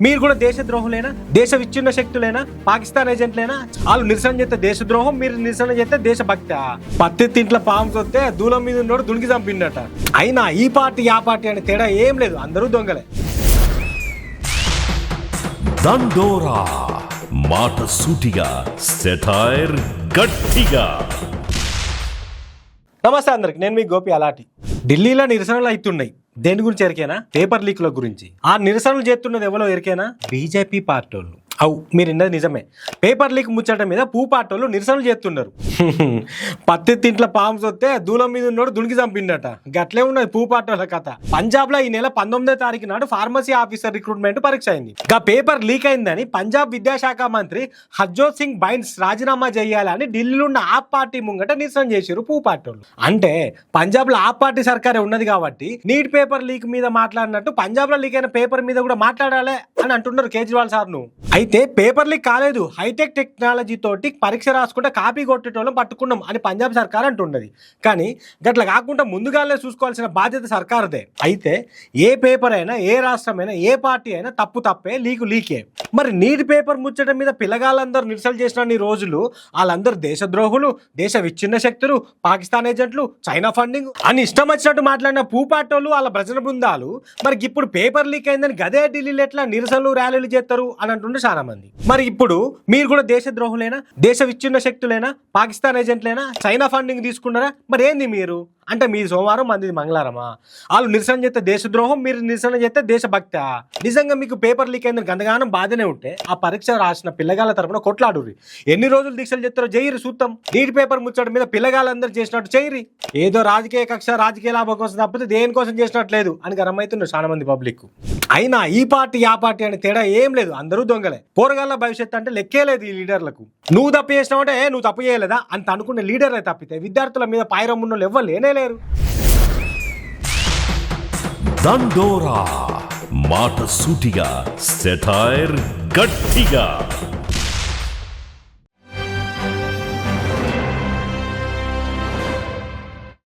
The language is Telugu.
మీరు కూడా దేశద్రోహులేనా, దేశ విచ్ఛిన్న శక్తులేనా, పాకిస్తాన్ ఏజెంట్లేనా? వాళ్ళు నిరసన చేస్తే దేశద్రోహం, మీరు నిరసన చేస్తే దేశభక్తి. పత్తి తింట్ల పాము వస్తే దూలం మీద ఉన్నోడు దునికి చంపిండట. అయినా ఈ పార్టీ ఆ పార్టీ అనే తేడా ఏం లేదు, అందరూ దొంగలే. దండోరా మాట సూటిగా, సెటైర్ గట్టిగా. నమస్తే అందరికి, నేను మీ గోపి అలాటి. ఢిల్లీలో నిరసనలు అవుతున్నాయి. దేని గురించి ఎరికేనా? పేపర్ లీక్ల గురించి. ఆ నిరసనలు చేస్తున్నది ఎవరో ఎరికేనా? బీజేపీ పార్టీ వాళ్ళు. అవు, మీరు విన్నది నిజమే. పేపర్ లీక్ ముచ్చట మీద పార్టీలు నిరసనలు చేస్తున్నారు. పత్తి తింట్ల పాము వస్తే దూలం మీద ఉన్నోడు దునికి చంపిండట. గట్లే ఉన్నది పార్టీల కథ. పంజాబ్ లో ఈ నెల 19వ తారీఖు నాడు ఫార్మసీ ఆఫీసర్ రిక్రూట్మెంట్ పరీక్ష అయింది. గా పేపర్ లీక్ అయిందని పంజాబ్ విద్యాశాఖ మంత్రి హర్జోత్ సింగ్ బైన్స్ రాజీనామా చేయాలని ఢిల్లీలో ఉన్న ఆప్ పార్టీ ముంగట నిరసన చేశారు పార్టీలు. అంటే పంజాబ్ లో ఆప్ పార్టీ సర్కారే ఉన్నది కాబట్టి నీట్ పేపర్ లీక్ మీద మాట్లాడినట్టు పంజాబ్ లో లీక్ అయిన పేపర్ మీద కూడా మాట్లాడాలి అని అంటున్నారు కేజ్రీవాల్ సార్ను. అయితే పేపర్ లీక్ కాలేదు, హైటెక్ టెక్నాలజీ తోటి పరీక్ష రాసుకుంటే కాపీ కొట్టేటోళ్ళం పట్టుకున్నాం అని పంజాబ్ సర్కార్ అంటున్నది. కానీ గట్ల కాకుండా ముందుగానే చూసుకోవాల్సిన బాధ్యత సర్కారుదే. అయితే ఏ పేపర్ అయినా, ఏ రాష్ట్రమైనా, ఏ పార్టీ అయినా తప్పే, లీకే. మరి నీట్ పేపర్ ముచ్చట మీద పిల్లగాళ్ళందరూ నిరసనలు చేసిన ఈ రోజులు వాళ్ళందరూ దేశద్రోహులు, దేశ విచ్ఛిన్న శక్తులు, పాకిస్తాన్ ఏజెంట్లు, చైనా ఫండింగ్ అని ఇష్టం వచ్చినట్టు మాట్లాడిన పార్టీలు, వాళ్ళ భజన బృందాలు మరి ఇప్పుడు పేపర్ లీక్ అయిందని గదే ఢిల్లీలో ఎట్లా నిరసనలు ర్యాలీలు చేస్తారు అని అంటుండే చాలా మంది. మరి ఇప్పుడు మీరు కూడా దేశద్రోహులేనా, దేశ విచ్ఛిన్న శక్తులేనా, పాకిస్తాన్ ఏజెంట్లేనా, చైనా ఫండింగ్ తీసుకున్నారా? మరి ఏంది మీరు అంటే మీ సోమవారం మంది మంగళవారమా? వాళ్ళు నిరసన చేస్తే దేశద్రోహం, మీరు నిరసన చేస్తే దేశభక్తి. నిజంగా మీకు పేపర్ లీక్ అయిందని గందగానం బాధనే ఉంటే ఆ పరీక్ష రాసిన పిల్లగాళ్ళ తరపున కొట్లాడుర్రి. ఎన్ని రోజులు దీక్షలు చేస్తారో చేయరు చూద్దాం. నీటి పేపర్ ముచ్చట మీద పిల్లగాళ్ళందరూ చేసినట్టు చేయరి. ఏదో రాజకీయ కక్ష, రాజకీయ లాభం కోసం తప్పితే దేనికోసం చేసినట్లేదు అని గరమైతున్నారు చాలా మంది పబ్లిక్. అయినా ఈ పార్టీ ఆ పార్టీ అనే తేడా ఏం లేదు, అందరూ దొంగలే. పోరగాళ్ళ భవిష్యత్తు అంటే లెక్కే లేదు ఈ లీడర్లకు. నువ్వు తప్పు చేసినావు అంటే నువ్వు తప్పు చేయలేదా అంత అనుకునే లీడర్లే తప్పితే విద్యార్థుల మీద పాయిరం ఉన్న వాళ్ళు ఎవ్వరు లేరు. దండోరా మాట సూటిగా, సెటైర్ గట్టిగా.